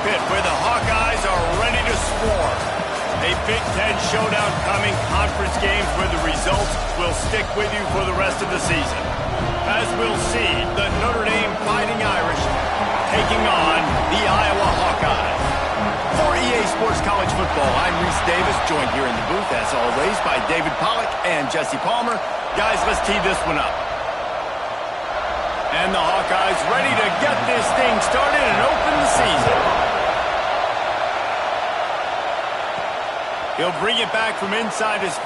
pit where the Hawkeyes are ready to swarm. A Big Ten showdown coming, conference games where the results will stick with you for the rest of the season. As we'll see, the Notre Dame Fighting Irish taking on the Iowa Hawkeyes. For EA Sports College Football, I'm Reese Davis, joined here in the booth, as always, by David Pollack and Jesse Palmer. Guys, let's tee this one up. And the Hawkeyes ready to get this thing started and open the season. He'll bring it back from inside his 5.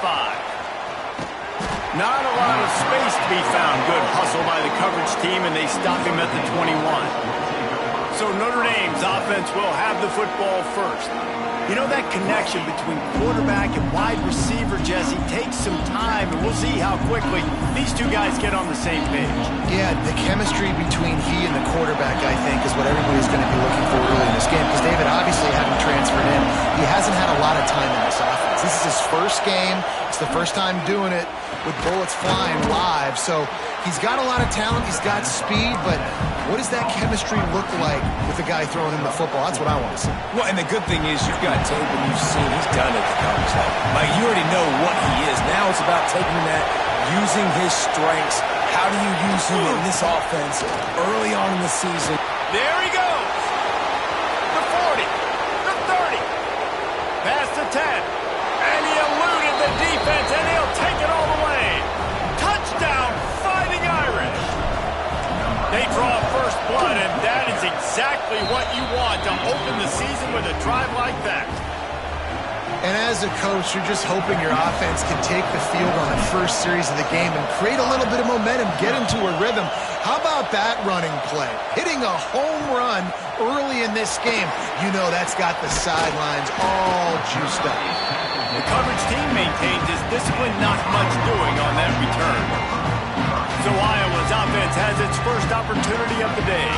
Not a lot of space to be found. Good hustle by the coverage team, and they stop him at the 21. So Notre Dame's offense will have the football first. You know, that connection between quarterback and wide receiver, Jesse, takes some time, and we'll see how quickly these two guys get on the same page. Yeah, the chemistry between he and the quarterback, I think, is what everybody's going to be looking for early in this game, because David, obviously, having transferred in, he hasn't had a lot of time in this offense. This is his first game. It's the first time doing it with bullets flying live, so he's got a lot of talent. He's got speed, but what does that chemistry look like with the guy throwing him the football? That's what I want to see. Well, and the good thing is you've got tape and you've seen he's done it at the college level. Like, you already know what he is. Now it's about taking that, using his strengths. How do you use him in this offense early on in the season? There he goes. The 40, the 30, past the 10. And he eluded the defense, and he'll take it all the way. Touchdown, Fighting Irish. They draw first blood, and that is exactly what you want to open the season with a drive like that. And as a coach, you're just hoping your offense can take the field on the first series of the game and create a little bit of momentum, get into a rhythm. How about that running play? Hitting a home run early in this game. You know that's got the sidelines all juiced up. The coverage team maintains his discipline, not much doing on that return. So Iowa's offense has its first opportunity of the day.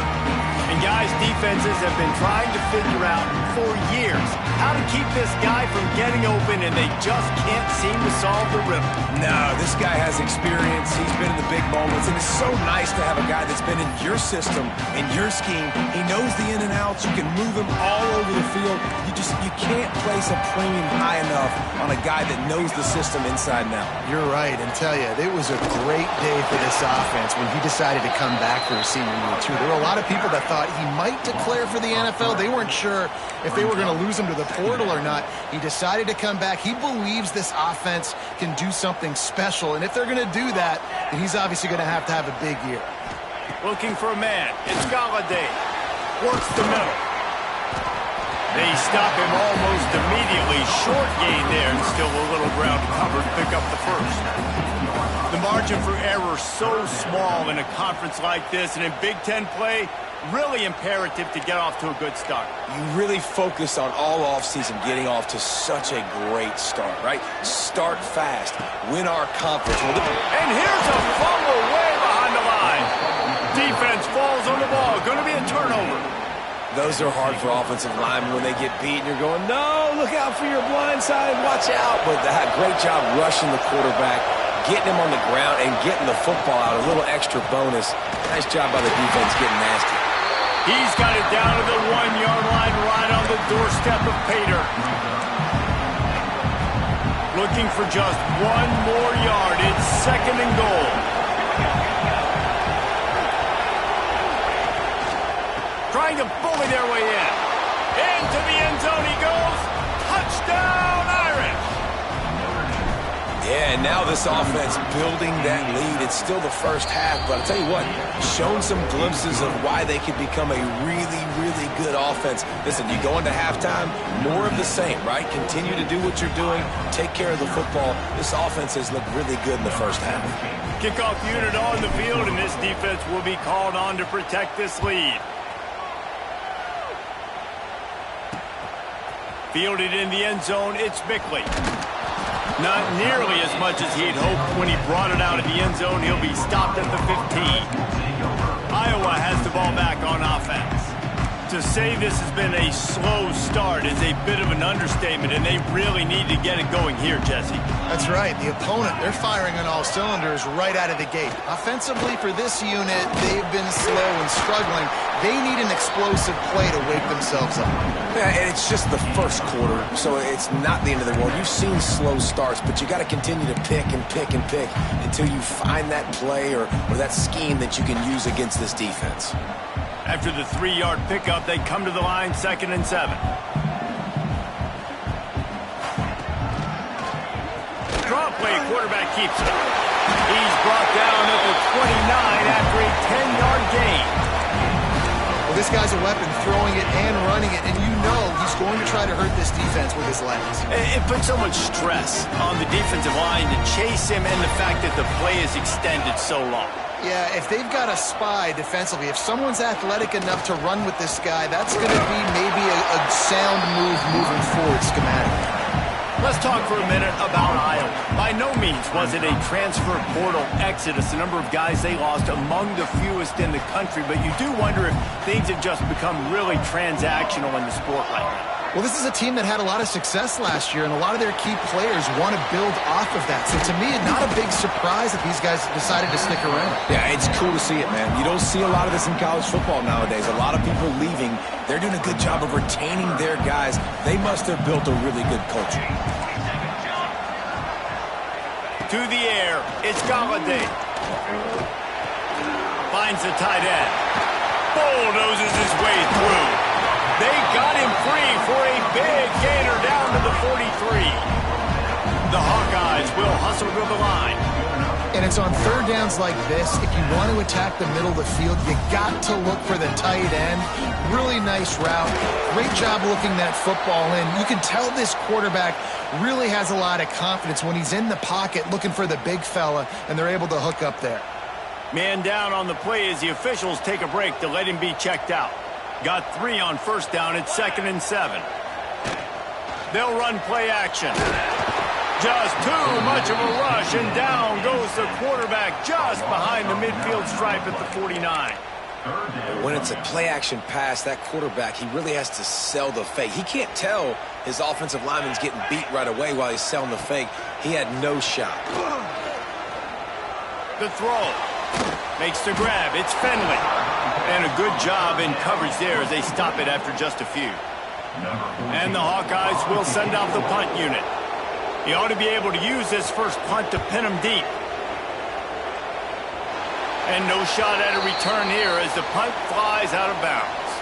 And guys, defenses have been trying to figure out for years how to keep this guy from getting open, and they just can't seem to solve the riddle. No, this guy has experience. He's been in the big moments, and it's so nice to have a guy that's been in your system, in your scheme. He knows the in and outs. You can move him all over the field. You can't place a premium high enough on a guy that knows the system inside and out. You're right, and tell you, it was a great day for this offense when he decided to come back for his senior year, too. There were a lot of people that thought he might declare for the NFL. They weren't sure if they were going to lose him to the portal or not. He decided to come back. He believes this offense can do something special, and if they're going to do that, then he's obviously going to have a big year. Looking for a man. It's Galladay. Works the middle. They stop him almost immediately. Short gain there, and still a little ground to cover to pick up the first. The margin for error so small in a conference like this, and in Big Ten play, really imperative to get off to a good start. You really focus on all offseason getting off to such a great start, right? Start fast. Win our conference. And here's a fumble way behind the line. Defense falls on the ball. Going to be a turnover. Those are hard for offensive linemen when they get beat and you're going, no, look out for your blind side, watch out. But that great job rushing the quarterback, getting him on the ground and getting the football out, a little extra bonus. Nice job by the defense getting nasty. He's got it down to the 1-yard line, right on the doorstep of Pater. Looking for just one more yard. It's 2nd and goal. Trying to bully their way in. Into the end zone he goes. Touchdown, Irish! Yeah, and now this offense building that lead. It's still the first half, but I'll tell you what, shown some glimpses of why they could become a really, really good offense. Listen, you go into halftime, more of the same, right? Continue to do what you're doing, take care of the football. This offense has looked really good in the first half. Kickoff unit on the field, and this defense will be called on to protect this lead. Fielded in the end zone, it's Bickley. Not nearly as much as he'd hoped when he brought it out of the end zone. He'll be stopped at the 15. Iowa has the ball back on offense. To To say this has been a slow start is a bit of an understatement, and they really need to get it going here, Jesse. That's right. The opponent, they're firing on all cylinders right out of the gate. Offensively, for this unit, they've been slow and struggling. They need an explosive play to wake themselves up. Yeah, and it's just the first quarter, so it's not the end of the world. You've seen slow starts, but you got to continue to pick and pick and pick until you find that play or that scheme that you can use against this defense. After the 3-yard pickup, they come to the line, 2nd and 7. Draw play, quarterback keeps it. He's brought down at the 29 after a 10-yard gain. Well, this guy's a weapon, throwing it and running it, and you know he's going to try to hurt this defense with his legs. It puts so much stress on the defensive line to chase him, and the fact that the play is extended so long. Yeah, if they've got a spy defensively, if someone's athletic enough to run with this guy, that's going to be maybe a sound move moving forward schematically. Let's talk for a minute about Iowa. By no means was it a transfer portal exodus, the number of guys they lost among the fewest in the country, but you do wonder if things have just become really transactional in the sport right now. Well, this is a team that had a lot of success last year, and a lot of their key players want to build off of that. So to me, not a big surprise that these guys decided to stick around. Yeah, it's cool to see it, man. You don't see a lot of this in college football nowadays. A lot of people leaving. They're doing a good job of retaining their guys. They must have built a really good culture. To the air, it's Galladay. Finds the tight end. Bulldozes his way through. They got him free for a big gainer down to the 43. The Hawkeyes will hustle to the line. And it's on 3rd downs like this. If you want to attack the middle of the field, you got to look for the tight end. Really nice route. Great job looking that football in. You can tell this quarterback really has a lot of confidence when he's in the pocket looking for the big fella, and they're able to hook up there. Man down on the play as the officials take a break to let him be checked out. Got 3 on 1st down. It's 2nd and 7. They'll run play action. Just too much of a rush, and down goes the quarterback just behind the midfield stripe at the 49. When it's a play-action pass, that quarterback, he really has to sell the fake. He can't tell his offensive lineman's getting beat right away while he's selling the fake. He had no shot. The throw. Makes the grab. It's Finley. And a good job in coverage there as they stop it after just a few. And the Hawkeyes will send out the punt unit. He ought to be able to use this first punt to pin him deep. And no shot at a return here as the punt flies out of bounds.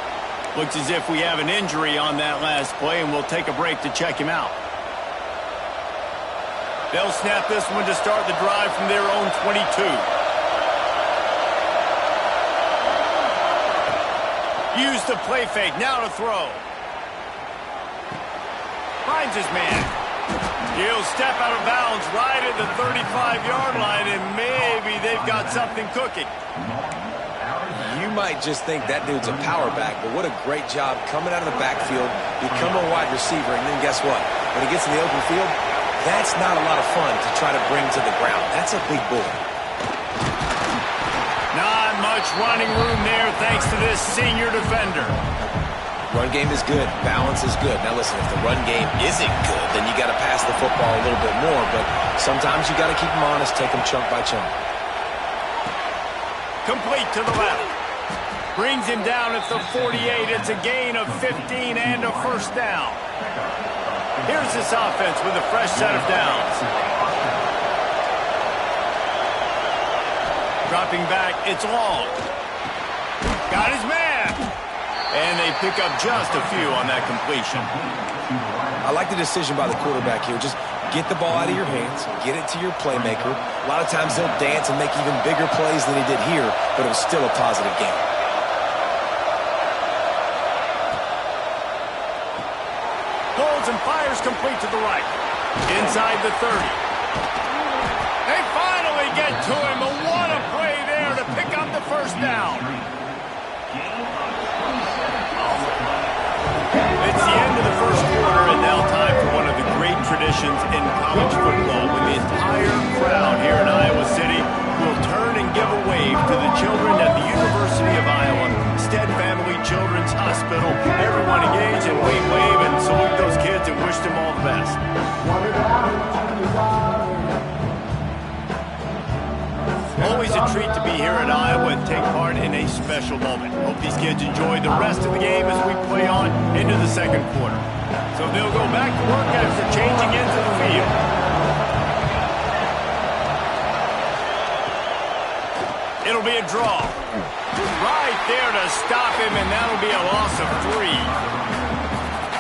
Looks as if we have an injury on that last play, and we'll take a break to check him out. They'll snap this one to start the drive from their own 22. Use the play fake, now to throw. Finds his man. He'll step out of bounds right at the 35-yard line, and maybe they've got something cooking. You might just think that dude's a power back, but what a great job coming out of the backfield, become a wide receiver, and then guess what? When he gets in the open field, that's not a lot of fun to try to bring to the ground. That's a big boy. Not much running room there thanks to this senior defender. Run game is good. Balance is good. Now listen, if the run game isn't good, then you got to pass the football a little bit more, but sometimes you got to keep them honest, take them chunk by chunk. Complete to the left. Brings him down at the 48. It's a gain of 15 and a first down. Here's this offense with a fresh set of downs. Dropping back, it's long. Got his man. And they pick up just a few on that completion. I like the decision by the quarterback here. Just get the ball out of your hands, get it to your playmaker. A lot of times they'll dance and make even bigger plays than he did here, but it was still a positive game. Holds and fires complete to the right. Inside the 30. They finally get to him. But what a play there to pick up the first down. It's the end of the first quarter, and now time for one of the great traditions in college football, when the entire crowd here in Iowa City will turn and give a wave to the children at the University of Iowa Stead Family Children's Hospital rest. Always a treat to be here at Iowa and take part in a special moment. Hope these kids enjoy the rest of the game as we play on into the second quarter. So they'll go back to work after changing into the field. It'll be a draw. Right there to stop him, and that'll be a loss of 3.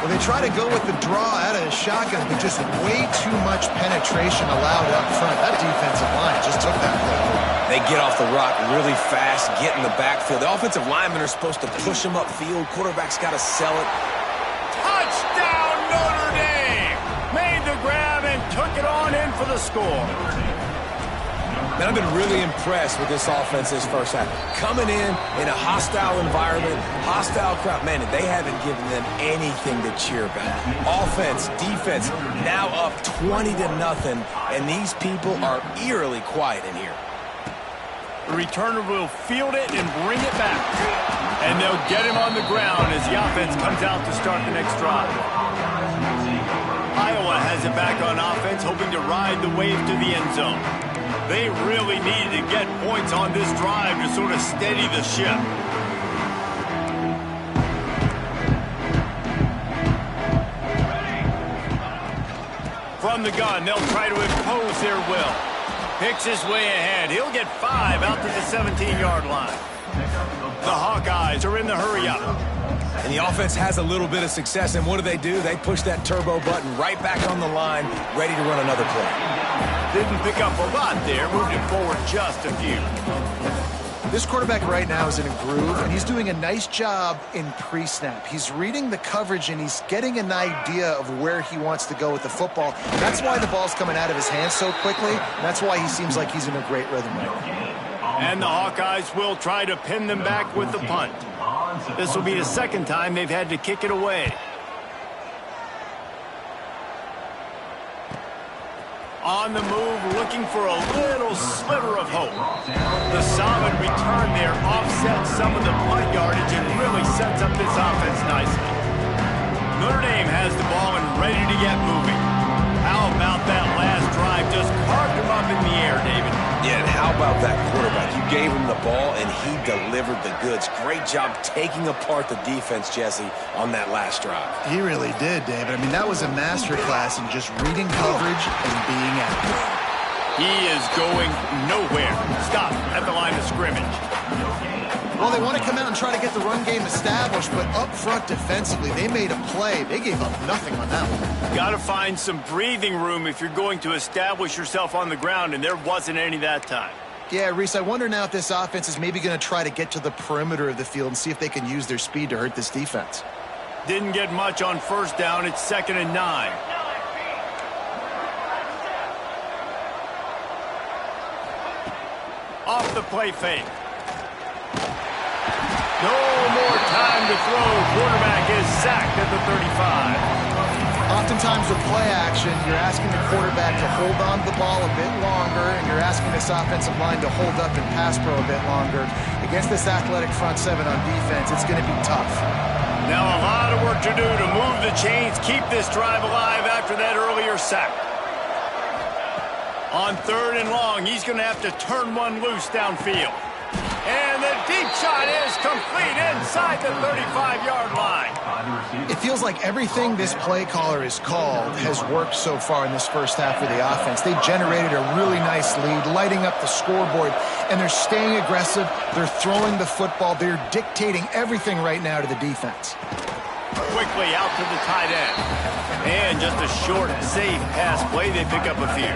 Well, they try to go with the draw out of the shotgun, but just way too much penetration allowed up front. That defensive line just took that play. They get off the rock really fast, get in the backfield. The offensive linemen are supposed to push them upfield. Quarterback's got to sell it. Touchdown, Notre Dame! Made the grab and took it on in for the score. Man, I've been really impressed with this offense this first half. Coming in a hostile environment, hostile crowd. Man, they haven't given them anything to cheer about. Offense, defense, now up 20-0, and these people are eerily quiet in here. The returner will field it and bring it back. And they'll get him on the ground as the offense comes out to start the next drive. Iowa has it back on offense, hoping to ride the wave to the end zone. They really needed to get points on this drive to sort of steady the ship. From the gun, they'll try to impose their will. Picks his way ahead. He'll get 5 out to the 17-yard line. The Hawkeyes are in the hurry-up. And the offense has a little bit of success, and what do? They push that turbo button right back on the line, ready to run another play. Didn't pick up a lot there, moved it forward just a few. This quarterback right now is in a groove, and he's doing a nice job in pre-snap. He's reading the coverage, and he's getting an idea of where he wants to go with the football. That's why the ball's coming out of his hands so quickly. That's why he seems like he's in a great rhythm right now. And the Hawkeyes will try to pin them back with the punt. This will be the second time they've had to kick it away. On the move, looking for a little sliver of hope. The solid return there offsets some of the punt yardage and really sets up this offense nicely. Notre Dame has the ball and ready to get moving. How about that last drive? Just carved him up in the air, David. Yeah, and how about that quarterback? You gave him the ball, and he delivered the goods. Great job taking apart the defense, Jesse, on that last drive. He really did, David. I mean, that was a masterclass in just reading coverage and being accurate. He is going nowhere. Stop at the line of scrimmage. Well, they want to come out and try to get the run game established, but up front defensively, they made a play. They gave up nothing on that one. Got to find some breathing room if you're going to establish yourself on the ground, and there wasn't any that time. Yeah, Reese, I wonder now if this offense is maybe going to try to get to the perimeter of the field and see if they can use their speed to hurt this defense. Didn't get much on first down. It's 2nd and 9. Off the play fake. No more time to throw. Quarterback is sacked at the 35. Oftentimes with play action, you're asking the quarterback to hold on to the ball a bit longer, and you're asking this offensive line to hold up and pass pro a bit longer. Against this athletic front seven on defense, it's going to be tough. Now a lot of work to do to move the chains, keep this drive alive after that earlier sack. On 3rd and long, he's going to have to turn one loose downfield. And the deep shot is complete inside the 35-yard line. It feels like everything this play caller has called has worked so far in this first half of the offense. They've generated a really nice lead, lighting up the scoreboard, and they're staying aggressive. They're throwing the football. They're dictating everything right now to the defense. Quickly out to the tight end. And just a short, safe pass play. They pick up a few.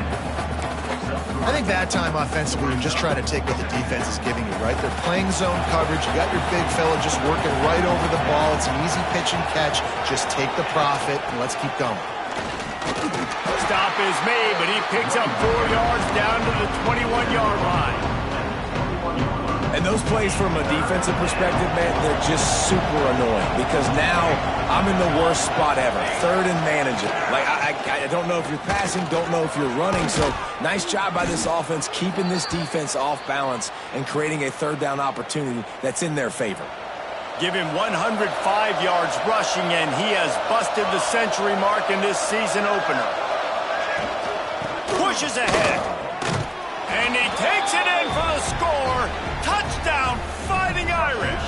I think that time offensively, you're just trying to take what the defense is giving you, right? They're playing zone coverage. You got your big fella just working right over the ball. It's an easy pitch and catch. Just take the profit, and let's keep going. Stop is made, but he picks up 4 yards down to the 21-yard line. And those plays from a defensive perspective, man, they're just super annoying because now I'm in the worst spot ever. 3rd and managing. Like, I don't know if you're passing, don't know if you're running. So nice job by this offense keeping this defense off balance and creating a 3rd down opportunity that's in their favor. Give him 105 yards rushing, and he has busted the century mark in this season opener. Pushes ahead. And he takes it in for the score. Touchdown, Fighting Irish.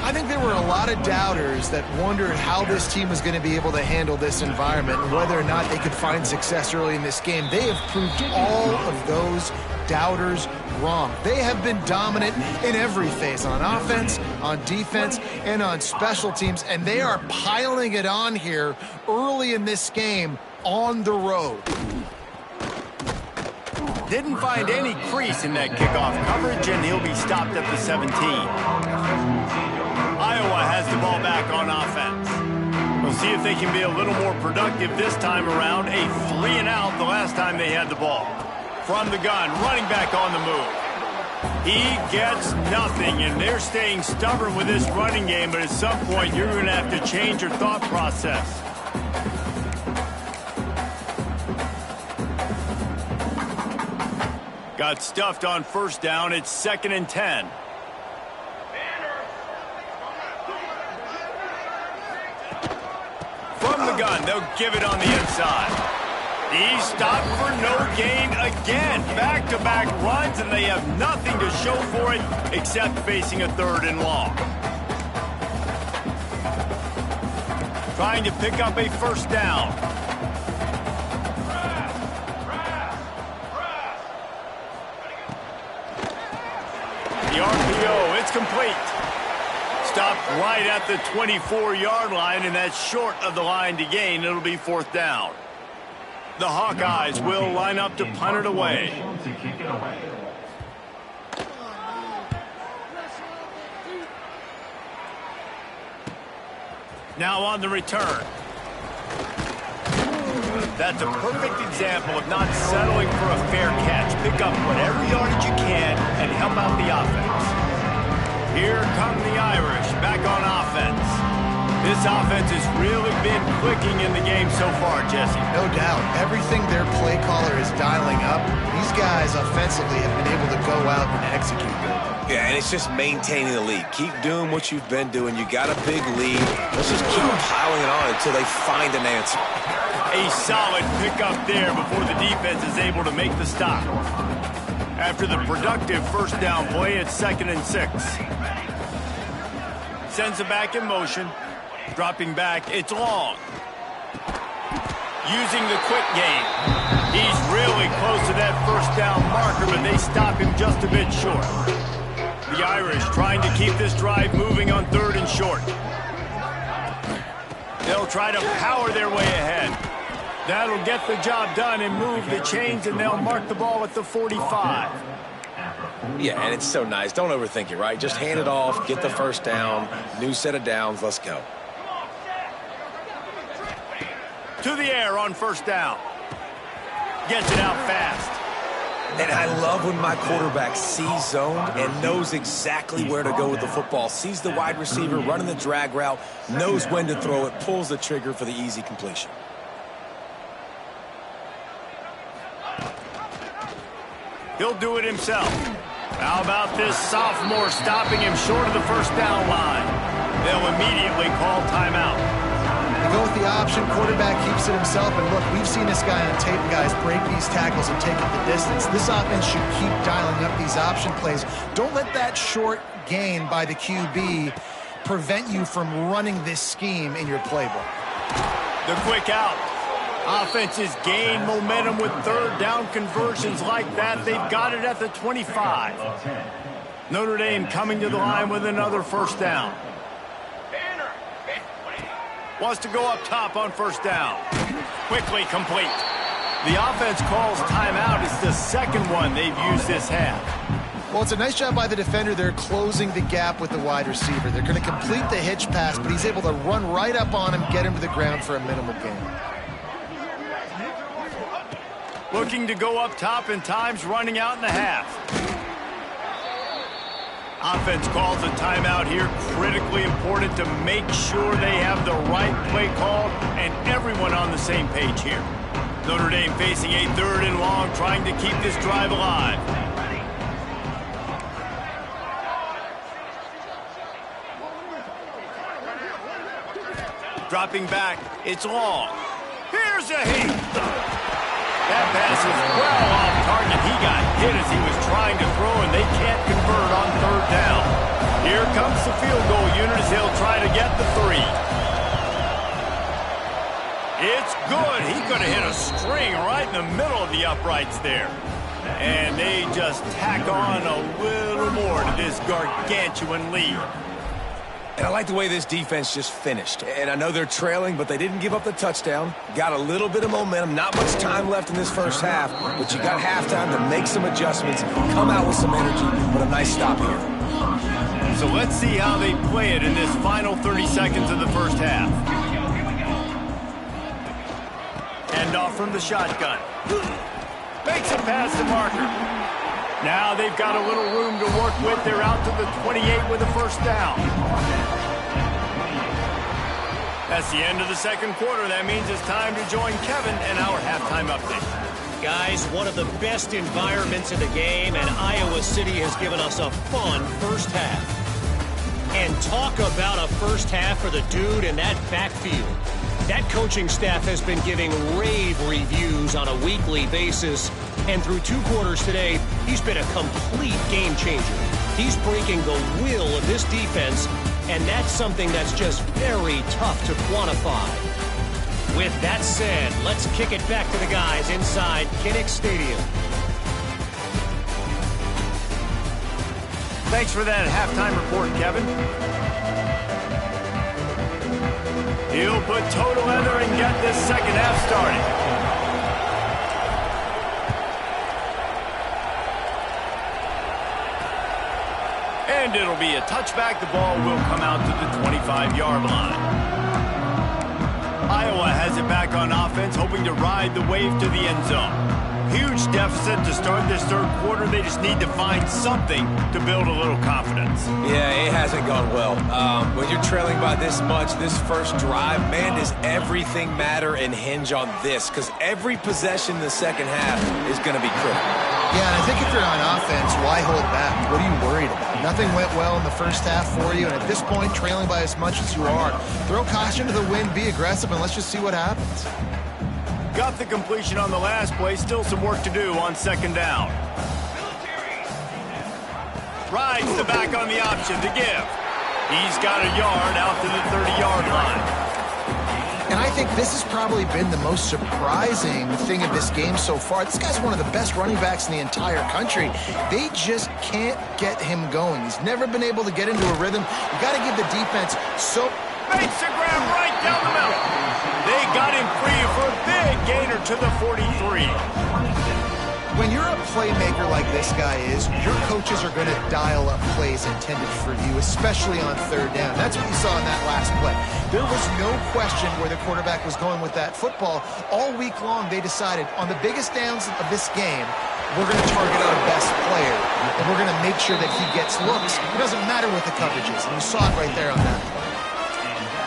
I think there were a lot of doubters that wondered how this team was going to be able to handle this environment and whether or not they could find success early in this game. They have proved all of those doubters wrong. They have been dominant in every phase, on offense, on defense, and on special teams, and they are piling it on here early in this game on the road. Didn't find any crease in that kickoff coverage, and he'll be stopped at the 17. Iowa has the ball back on offense. We'll see if they can be a little more productive this time around. A 3-and-out the last time they had the ball. From the gun, running back on the move. He gets nothing, and they're staying stubborn with this running game, but at some point you're going to have to change your thought process. Got stuffed on first down. It's 2nd and 10. From the gun, they'll give it on the inside. He's stopped for no gain again. Back-to-back runs, and they have nothing to show for it except facing a 3rd and long. Trying to pick up a first down. The RPO, it's complete. Stopped right at the 24-yard line, and that's short of the line to gain. It'll be 4th down. The Hawkeyes will line up to punt it away. Now on the return. That's a perfect example of not settling for a fair catch. Pick up whatever yardage you can and help out the offense. Here come the Irish back on offense. This offense has really been clicking in the game so far, Jesse. No doubt. Everything their play caller is dialing up, these guys offensively have been able to go out and execute good. Yeah, and it's just maintaining the lead. Keep doing what you've been doing. You got a big lead. Let's just keep piling it on until they find an answer. A solid pickup there before the defense is able to make the stop. After the productive first down play, it's 2nd and 6. Sends it back in motion. Dropping back, it's long. Using the quick game. He's really close to that first down marker, but they stop him just a bit short. The Irish trying to keep this drive moving on 3rd and short. They'll try to power their way ahead. That'll get the job done and move the chains, and they'll mark the ball at the 45. Yeah, and it's so nice. Don't overthink it, right? Just hand it off, get the first down, new set of downs, let's go. To the air on first down. Gets it out fast. And I love when my quarterback sees zone and knows exactly where to go with the football. Sees the wide receiver running the drag route, knows when to throw it, pulls the trigger for the easy completion. He'll do it himself. How about this sophomore stopping him short of the first down line? They'll immediately call timeout. They go with the option, quarterback keeps it himself, and look, we've seen this guy on tape, guys, break these tackles and take it the distance. This offense should keep dialing up these option plays. Don't let that short gain by the QB prevent you from running this scheme in your playbook. The quick out. Offenses gain momentum with 3rd down conversions like that. They've got it at the 25. Notre Dame coming to the line with another first down. Wants to go up top on first down. Quickly complete. The offense calls timeout. It's the 2nd one they've used this half. Well, it's a nice job by the defender. They're closing the gap with the wide receiver. They're going to complete the hitch pass, but he's able to run right up on him, get him to the ground for a minimal gain. Looking to go up top, and time's running out in the half. Offense calls a timeout here. Critically important to make sure they have the right play call and everyone on the same page here. Notre Dame facing a 3rd and long, trying to keep this drive alive. dropping back. It's long. Here's a heat. That pass is well off target. He got hit as he was trying to throw, and they can't convert on third down. Here comes the field goal unit as he'll try to get the 3. It's good. He could have hit a string right in the middle of the uprights there. And they just tack on a little more to this gargantuan lead. And I like the way this defense just finished. And I know they're trailing, but they didn't give up the touchdown. Got a little bit of momentum. Not much time left in this first half, but you got halftime to make some adjustments, come out with some energy, but a nice stop here. So let's see how they play it in this final 30 seconds of the first half. Hand off from the shotgun. Makes it past the marker. Now they've got a little room to work with. They're out to the 28 with a first down. That's the end of the second quarter. That means it's time to join Kevin and our halftime update. Guys, one of the best environments in the game, and Iowa City has given us a fun first half. And talk about a first half for the dude in that backfield. That coaching staff has been giving rave reviews on a weekly basis, and through 2 quarters today, he's been a complete game changer. He's breaking the will of this defense, and that's something that's just very tough to quantify. With that said, let's kick it back to the guys inside Kinnick Stadium. Thanks for that halftime report, Kevin. He'll put toe together and get this second half started. And it'll be a touchback. The ball will come out to the 25-yard line. Iowa has it back on offense, hoping to ride the wave to the end zone. Huge deficit to start this third quarter. They just need to find something to build a little confidence. Yeah, it hasn't gone well. When you're trailing by this much, this first drive, man, does everything matter and hinge on this? Because every possession in the second half is going to be critical. Yeah, and I think if you're on offense, why hold back? What are you worried about? Nothing went well in the first half for you, and at this point, trailing by as much as you are, throw caution to the wind, be aggressive, and let's just see what happens. Got the completion on the last play. Still some work to do on second down. Rides the back on the option to give. He's got a yard out to the 30-yard line. And I think this has probably been the most surprising thing of this game so far. This guy's one of the best running backs in the entire country. They just can't get him going. He's never been able to get into a rhythm. You got to give the defense so... Makes a grab right down the middle. They got him free for a big gainer to the 43. When you're a playmaker like this guy is, your coaches are going to dial up plays intended for you, especially on third down. That's what you saw in that last play. There was no question where the quarterback was going with that football. All week long, they decided on the biggest downs of this game, we're going to target our best player, and we're going to make sure that he gets looks. It doesn't matter what the coverage is, and you saw it right there on that play.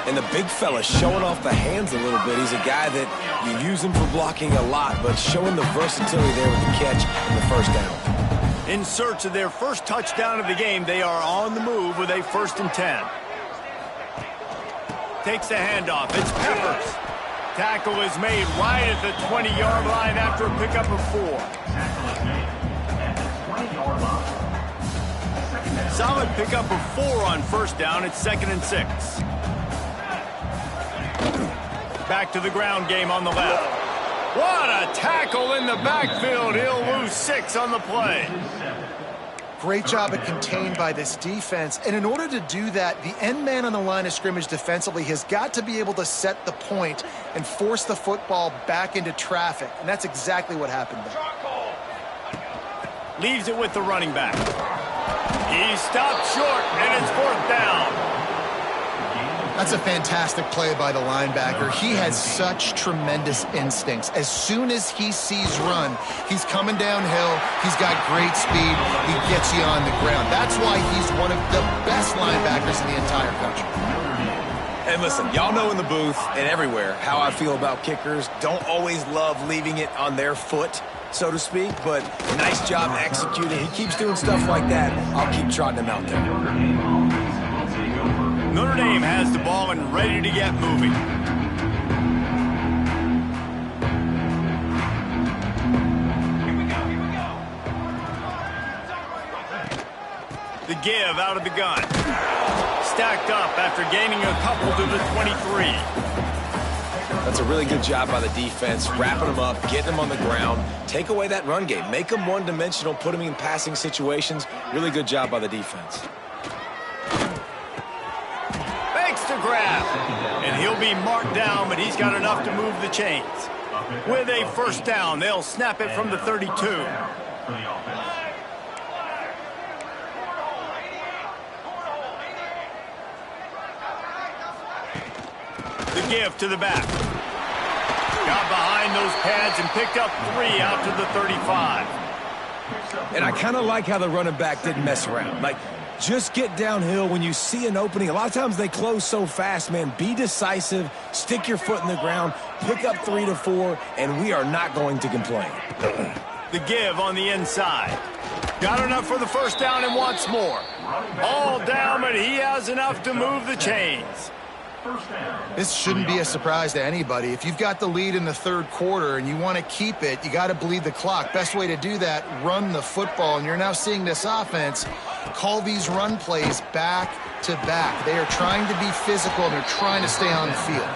And the big fella showing off the hands a little bit. He's a guy that you use him for blocking a lot, but showing the versatility there with the catch and the first down. In search of their first touchdown of the game, they are on the move with a 1st and 10. Takes the handoff. It's Peppers. Tackle is made right at the 20-yard line after a pickup of 4. Solid pickup of 4 on first down. It's 2nd and 6. Back to the ground game on the left. What a tackle in the backfield. He'll lose 6 on the play. Great job at contained by this defense. And in order to do that, the end man on the line of scrimmage defensively has got to be able to set the point and force the football back into traffic. And that's exactly what happened there. Leaves it with the running back. He stopped short, and it's 4th down. That's a fantastic play by the linebacker. He has such tremendous instincts. As soon as he sees run, he's coming downhill. He's got great speed. He gets you on the ground. That's why he's one of the best linebackers in the entire country. And listen, y'all know in the booth and everywhere how I feel about kickers. Don't always love leaving it on their foot, so to speak, but nice job executing. He keeps doing stuff like that. I'll keep trotting him out there. Notre Dame has the ball and ready to get moving. give out of the gun. Stacked up after gaining a couple to the 23. That's a really good job by the defense, wrapping them up, getting them on the ground. Take away that run game. Make them one-dimensional, put them in passing situations. Really good job by the defense. Fakes to grab. And he'll be marked down, but he's got enough to move the chains. With a first down, they'll snap it from the 32. The give to the back. Got behind those pads and picked up 3 out to the 35. And I kind of like how the running back didn't mess around. Like, just get downhill when you see an opening. A lot of times they close so fast, man. Be decisive, stick your foot in the ground, pick up 3 to 4, and we are not going to complain. The give on the inside. Got enough for the first down and wants more. All down, but he has enough to move the chains. This shouldn't be a surprise to anybody. If you've got the lead in the third quarter and you want to keep it, you got to bleed the clock. Best way to do that, run the football. And you're now seeing this offense call these run plays back to back. They are trying to be physical and they're trying to stay on the field.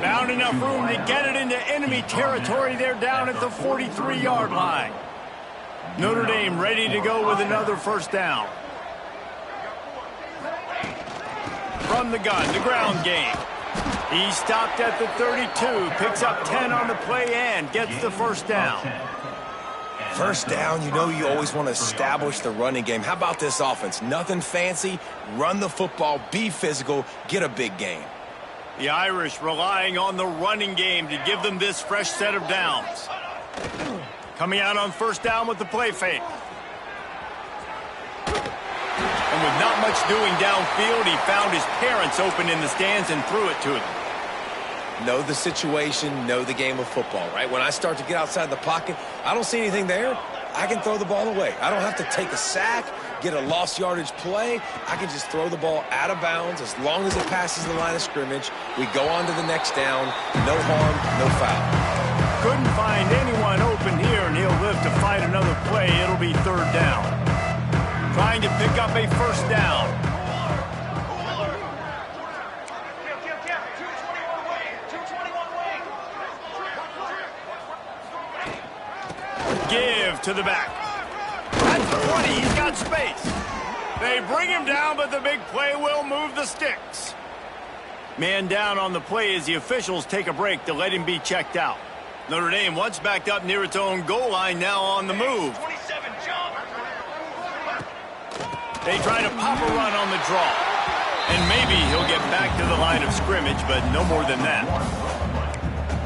Found enough room to get it into enemy territory. They're down at the 43-yard line. Notre Dame ready to go with another first down. From the gun, the ground game. He stopped at the 32, picks up 10 on the play and gets the first down. First down, you know you always want to establish the running game. How about this offense? Nothing fancy. Run the football, be physical, get a big gain. The Irish relying on the running game to give them this fresh set of downs. Coming out on first down with the play fake. And with not much doing downfield, he found his parents open in the stands and threw it to them. Know the situation, know the game of football, right? When I start to get outside the pocket, I don't see anything there, I can throw the ball away. I don't have to take a sack, get a lost yardage play. I can just throw the ball out of bounds as long as it passes the line of scrimmage. We go on to the next down. No harm, no foul. Couldn't find anyone open here, and he'll live to fight another play. It'll be third down. Trying to pick up a first down. Give to the back. At the 20, he's got space. They bring him down, but the big play will move the sticks. Man down on the play as the officials take a break to let him be checked out. Notre Dame once backed up near its own goal line, now on the move. They try to pop a run on the draw. And maybe he'll get back to the line of scrimmage, but no more than that.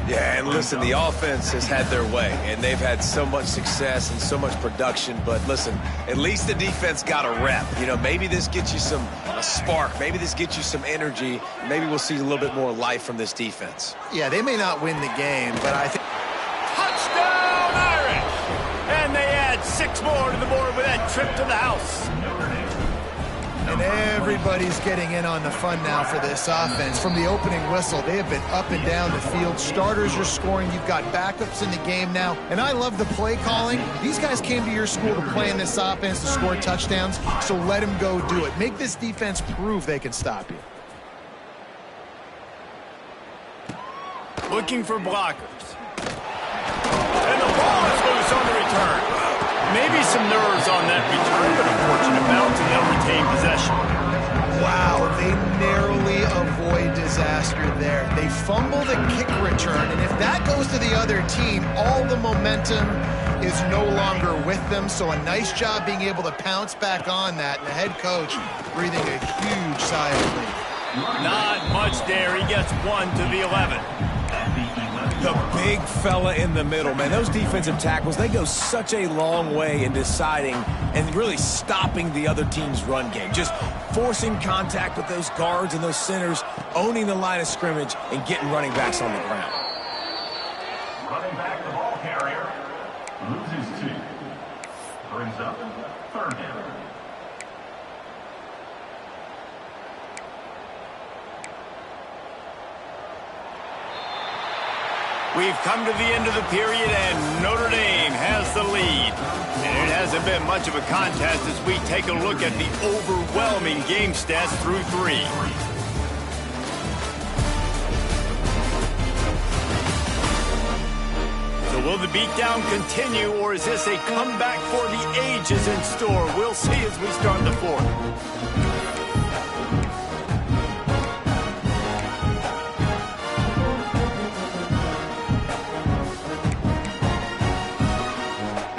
Yeah, and listen, the offense has had their way, and they've had so much success and so much production. But listen, at least the defense got a rep. You know, maybe this gets you a spark. Maybe this gets you some energy. Maybe we'll see a little bit more life from this defense. Yeah, they may not win the game, but I think... Touchdown, Irish! And they add 6 more to the board with that trip to the house. And everybody's getting in on the fun now for this offense. From the opening whistle, they have been up and down the field. Starters are scoring. You've got backups in the game now. And I love the play calling. These guys came to your school to play in this offense to score touchdowns, so let them go do it. Make this defense prove they can stop you. Looking for blockers. And the ball is loose on the return. Maybe some nerves on that return, but unfortunate bounce, and they'll retain possession. Wow, they narrowly avoid disaster there. They fumble the kick return, and if that goes to the other team, all the momentum is no longer with them. So a nice job being able to pounce back on that, and the head coach breathing a huge sigh of relief. Not much there. He gets 1 to the 11. The big fella in the middle, man. Those defensive tackles, they go such a long way in deciding and really stopping the other team's run game. Just forcing contact with those guards and those centers, owning the line of scrimmage, and getting running backs on the ground. Running back, the ball carrier, loses 2. Brings up third down. We've come to the end of the period, and Notre Dame has the lead. And it hasn't been much of a contest as we take a look at the overwhelming game stats through 3. So will the beatdown continue, or is this a comeback for the ages in store? We'll see as we start the 4th.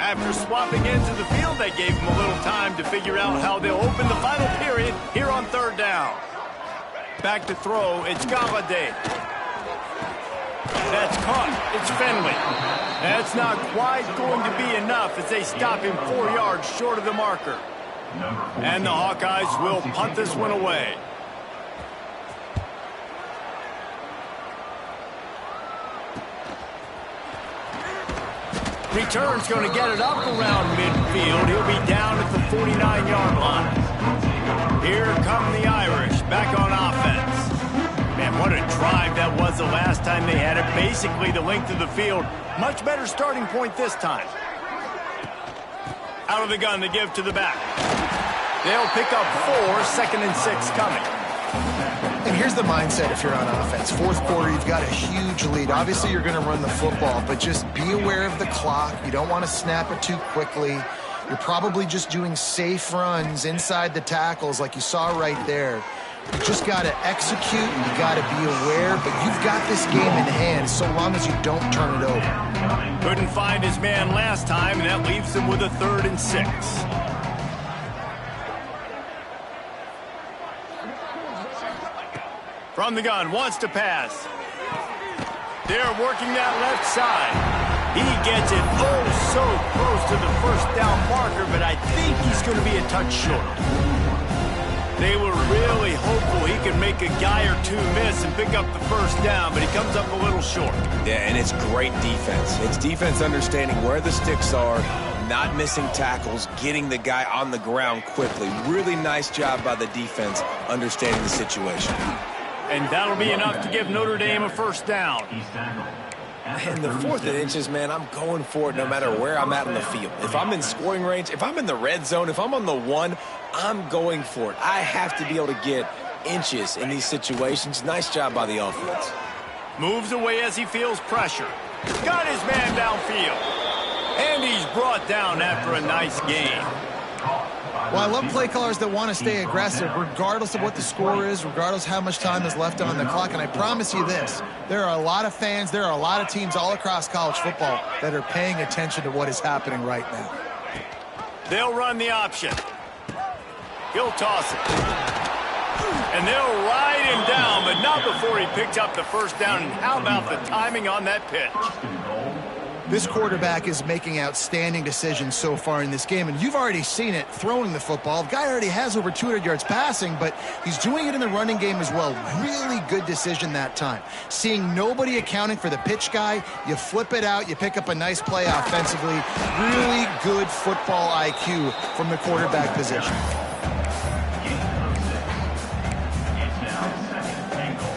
After swapping into the field, they gave him a little time to figure out how they'll open the final period here on 3rd down. Back to throw, it's Galladay. That's caught, it's Finley. That's not quite going to be enough as they stop him 4 yards short of the marker. And the Hawkeyes will punt this one away. Return's going to get it up around midfield. He'll be down at the 49-yard line. Here come the Irish back on offense. Man, what a drive that was the last time they had it. Basically the length of the field. Much better starting point this time. Out of the gun, they give to the back. They'll pick up 4, 2nd and 6 coming. And here's the mindset if you're on offense. 4th quarter, you've got a huge lead. Obviously, you're going to run the football, but just be aware of the clock. You don't want to snap it too quickly. You're probably just doing safe runs inside the tackles like you saw right there. You just got to execute, and you got to be aware, but you've got this game in hand so long as you don't turn it over. Couldn't find his man last time, and that leaves him with a 3rd and 6. From the gun, wants to pass. They're working that left side. He gets it so close to the 1st down marker, but I think he's going to be a touch short. They were really hopeful he could make a guy or 2 miss and pick up the 1st down, but he comes up a little short. Yeah, and it's great defense. It's defense understanding where the sticks are, not missing tackles, getting the guy on the ground quickly. Really nice job by the defense understanding the situation. And that'll be enough to give Notre Dame a 1st down. In the 4th and inches, man, I'm going for it no matter where I'm at in the field. If I'm in scoring range, if I'm in the red zone, if I'm on the 1, I'm going for it. I have to be able to get inches in these situations. Nice job by the offense. Moves away as he feels pressure. Got his man downfield. And he's brought down after a nice gain. Well, I love play callers that want to stay aggressive regardless of what the score is, regardless how much time is left on the clock. And I promise you this, there are a lot of fans, there are a lot of teams all across college football that are paying attention to what is happening right now. They'll run the option. He'll toss it. And they'll ride him down, but not before he picks up the 1st down. And how about the timing on that pitch? This quarterback is making outstanding decisions so far in this game, and you've already seen it throwing the football. The guy already has over 200 yards passing, but he's doing it in the running game as well. Really good decision that time. Seeing nobody accounting for the pitch guy, you flip it out, you pick up a nice play offensively. Really good football IQ from the quarterback position.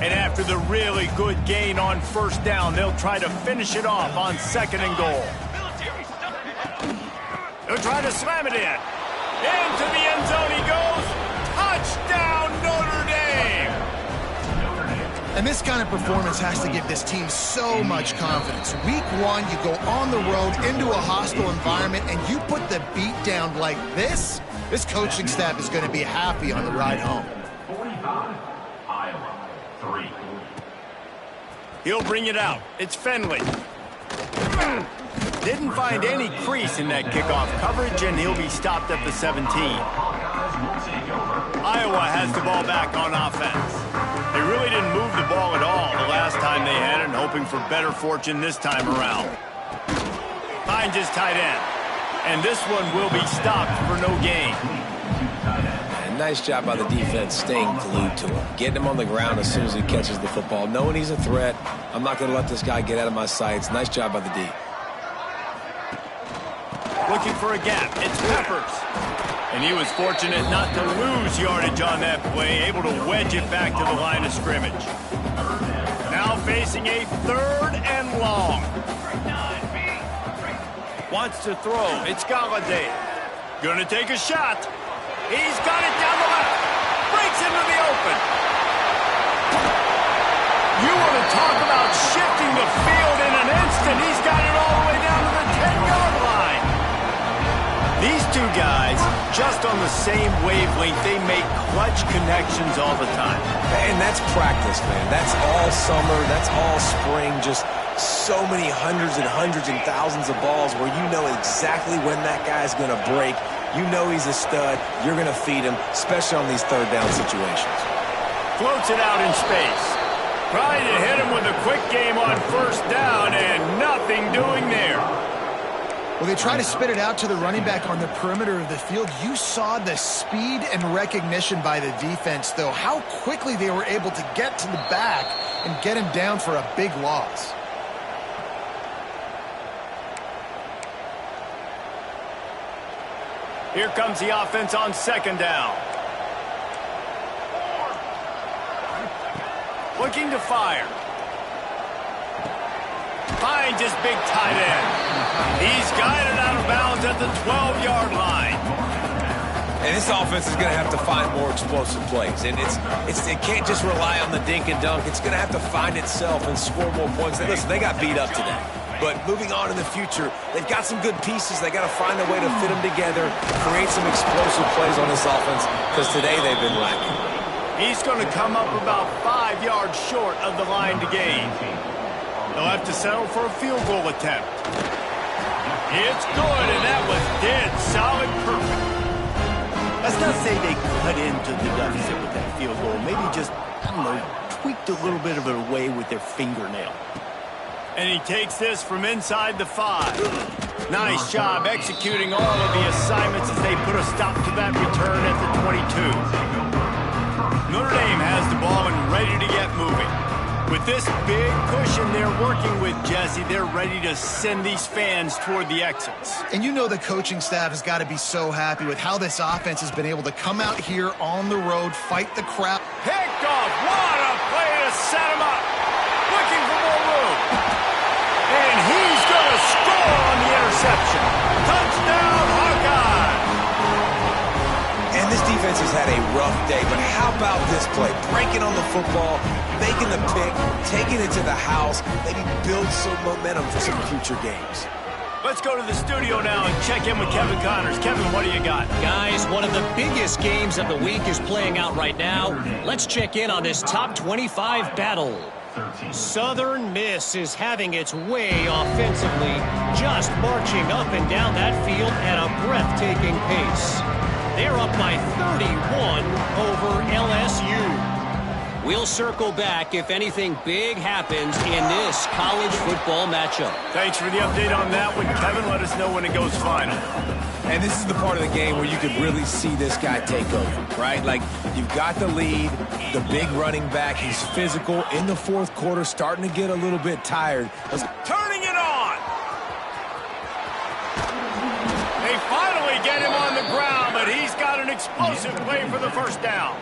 And after the really good gain on 1st down, they'll try to finish it off on 2nd and goal. They'll try to slam it in. Into the end zone he goes. Touchdown, Notre Dame! And this kind of performance has to give this team so much confidence. Week 1, you go on the road into a hostile environment, and you put the beat down like this, this coaching staff is going to be happy on the ride home. 45, Iowa. 3. He'll bring it out. It's Finley. Didn't find any crease in that kickoff coverage, and he'll be stopped at the 17. Iowa has the ball back on offense. They really didn't move the ball at all the last time they had it, and hoping for better fortune this time around. Finds his tight end. And this one will be stopped for no gain. Nice job by the defense staying glued to him. Getting him on the ground as soon as he catches the football. Knowing he's a threat, I'm not going to let this guy get out of my sights. Nice job by the D. Looking for a gap. It's Peppers. And he was fortunate not to lose yardage on that play, able to wedge it back to the line of scrimmage. Now facing a 3rd and long. Wants to throw. It's Galladay. Gonna take a shot. He's got it down the left. Breaks into the open. You want to talk about shifting the field in an instant. He's got it all the way down to the 10-yard line. These two guys, just on the same wavelength, they make clutch connections all the time. And that's practice, man. That's all summer. That's all spring. Just so many hundreds and thousands of balls where you know exactly when that guy's going to break. You know he's a stud. You're going to feed him, especially on these third down situations. Floats it out in space. Trying to hit him with a quick game on first down, and nothing doing there. Well, they try to spit it out to the running back on the perimeter of the field. You saw the speed and recognition by the defense, though. How quickly they were able to get to the back and get him down for a big loss. Here comes the offense on second down. Looking to fire. Finds his big tight end. He's guided out of bounds at the 12-yard line. And this offense is going to have to find more explosive plays. And it can't just rely on the dink and dunk. It's going to have to find itself and score more points. And listen, they got beat up today. But moving on in the future, they've got some good pieces. They got to find a way to fit them together, create some explosive plays on this offense, because today they've been lacking. He's going to come up about 5 yards short of the line to gain. They'll have to settle for a field goal attempt. It's good, and that was dead solid perfect. Let's not say they cut into the deficit with that field goal. Maybe just, I don't know, tweaked a little bit of it away with their fingernail. And he takes this from inside the 5. Nice job executing all of the assignments as they put a stop to that return at the 22. Notre Dame has the ball and ready to get moving. With this big cushion they're working with, Jesse, they're ready to send these fans toward the exits. And you know the coaching staff has got to be so happy with how this offense has been able to come out here on the road, fight the crowd. Picked off. What a play to set him up. Looking for more room. And he's going to score on the interception. Touchdown, Hawkeye. And this defense has had a rough day, but how about this play? Breaking on the football, making the pick, taking it to the house, maybe build some momentum for some future games. Let's go to the studio now and check in with Kevin Connors. Kevin, what do you got? Guys, one of the biggest games of the week is playing out right now. Let's check in on this top 25 battle. Southern Miss is having its way offensively, just marching up and down that field at a breathtaking pace. They're up by 31 over LSU. We'll circle back if anything big happens in this college football matchup. Thanks for the update on that one, Kevin. Let us know when it goes final. And this is the part of the game where you could really see this guy take over, right? Like, you've got the lead, the big running back. He's physical in the fourth quarter, starting to get a little bit tired. Turning it on. They finally get him on the ground, but he's got an explosive play for the first down.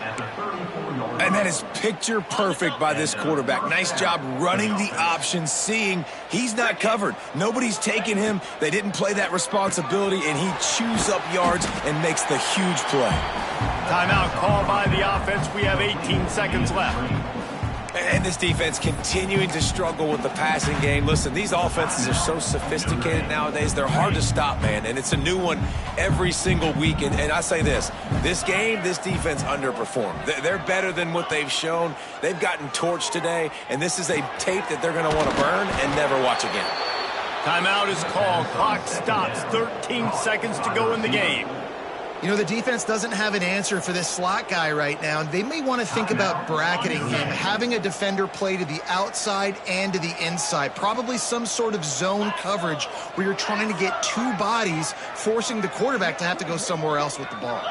And that is picture perfect by this quarterback. Nice job running the option, seeing he's not covered. Nobody's taking him. They didn't play that responsibility, and he chews up yards and makes the huge play. Timeout called by the offense. We have 18 seconds left. And this defense continuing to struggle with the passing game. Listen, these offenses are so sophisticated nowadays. They're hard to stop, man. And it's a new one every single week. And I say this game, this defense underperformed. They're better than what they've shown. They've gotten torched today. And this is a tape that they're going to want to burn and never watch again. Timeout is called. Clock stops. 13 seconds to go in the game. You know, the defense doesn't have an answer for this slot guy right now. They may want to think about bracketing him, having a defender play to the outside and to the inside. Probably some sort of zone coverage where you're trying to get two bodies, forcing the quarterback to have to go somewhere else with the ball.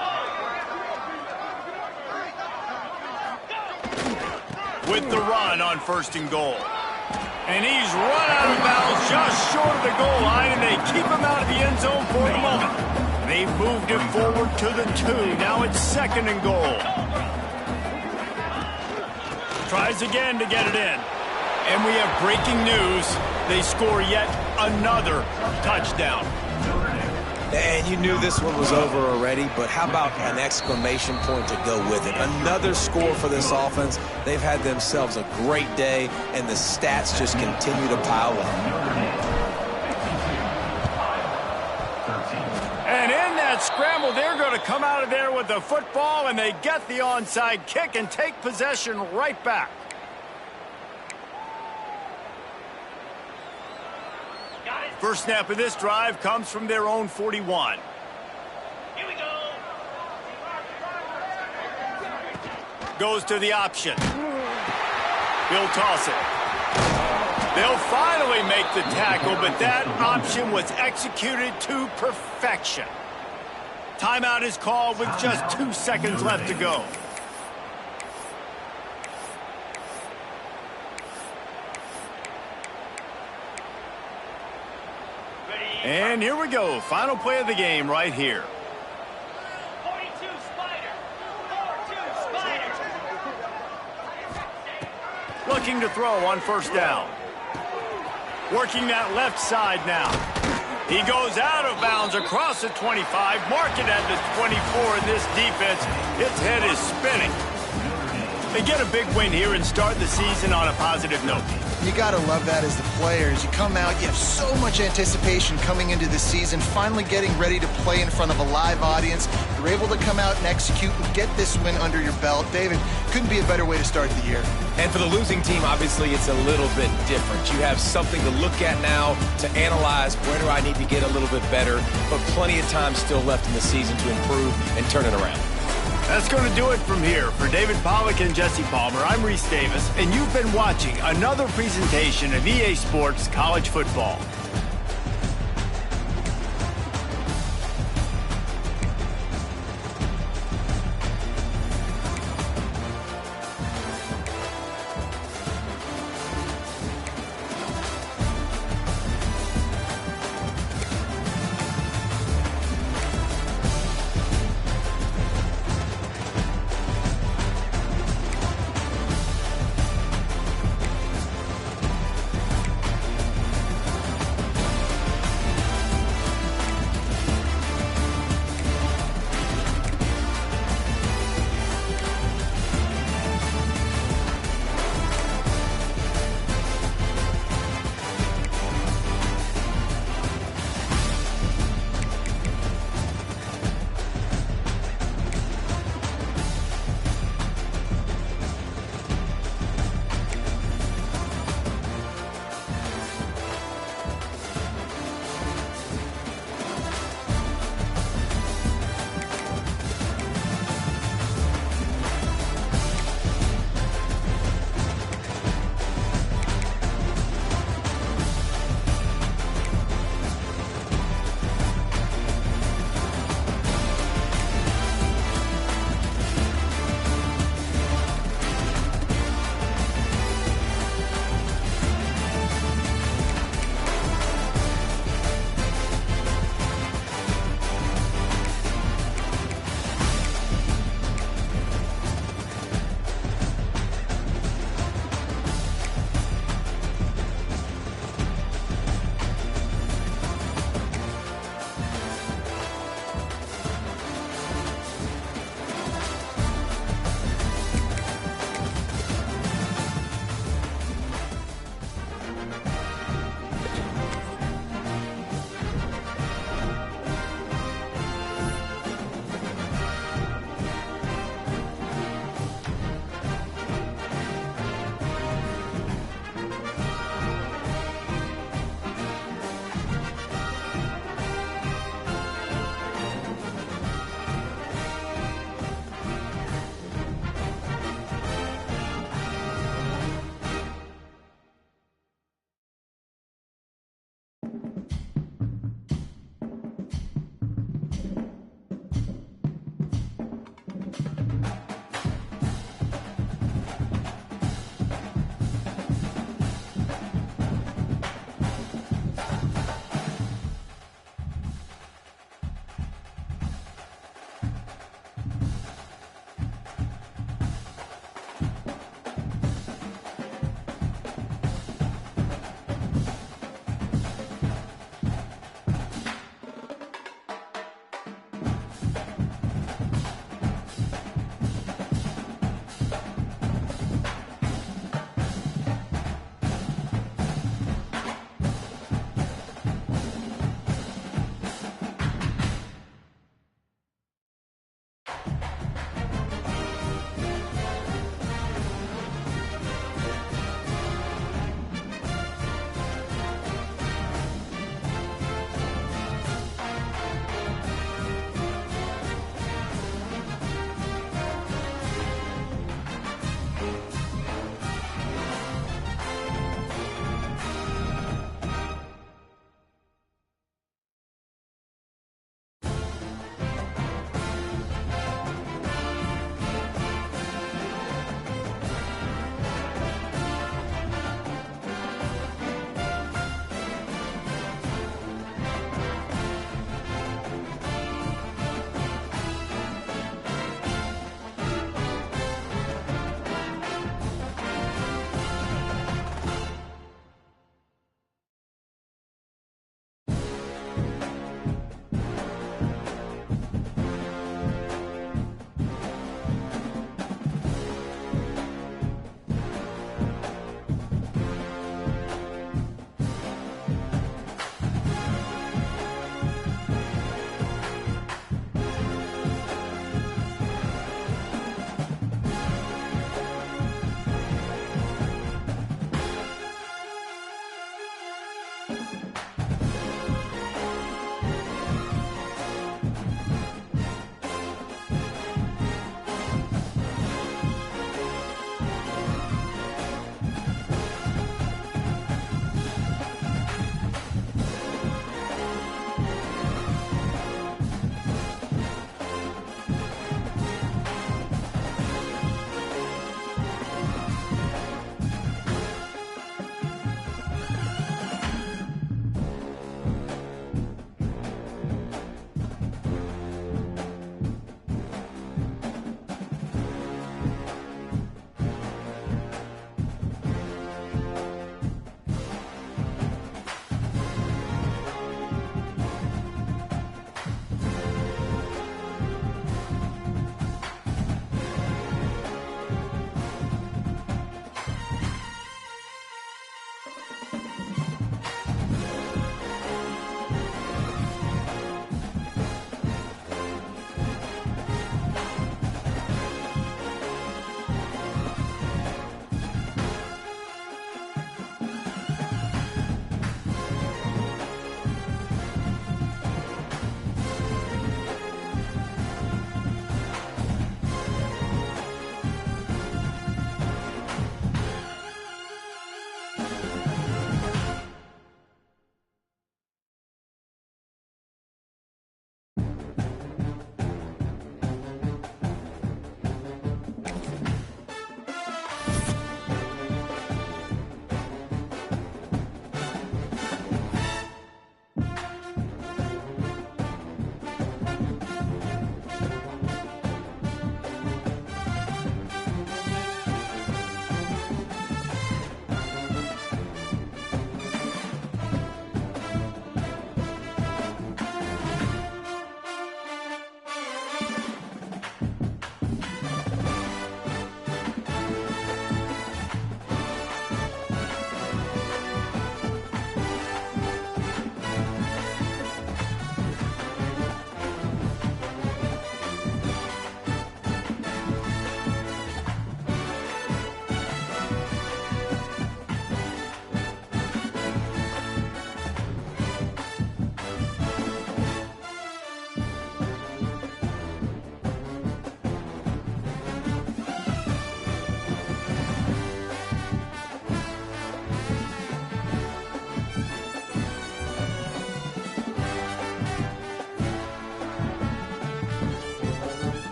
With the run on 1st and goal. And he's run out of bounds just short of the goal line, and they keep him out of the end zone for the moment. They've moved him forward to the 2. Now it's 2nd and goal. Tries again to get it in. And we have breaking news. They score yet another touchdown. And you knew this one was over already, but how about an exclamation point to go with it? Another score for this offense. They've had themselves a great day, and the stats just continue to pile up. And in that scramble, they're going to come out of there with the football, and they get the onside kick and take possession right back. First snap of this drive comes from their own 41. Here we go. Goes to the option. He'll toss it. They'll finally make the tackle, but that option was executed to perfection. Timeout is called with just 2 seconds left to go. And here we go. Final play of the game right here. 42 Spider. 42 Spider. Looking to throw on first down. Working that left side now. He goes out of bounds across the 25. Mark it at the 24 in this defense. Its head is spinning. They get a big win here and start the season on a positive note. You got to love that as the players. You come out, you have so much anticipation coming into the season, finally getting ready to play in front of a live audience. You're able to come out and execute and get this win under your belt. David, couldn't be a better way to start the year. And for the losing team, obviously, it's a little bit different. You have something to look at now to analyze where do I need to get a little bit better, but plenty of time still left in the season to improve and turn it around. That's going to do it from here. For David Pollack and Jesse Palmer, I'm Reese Davis, and you've been watching another presentation of EA Sports College Football.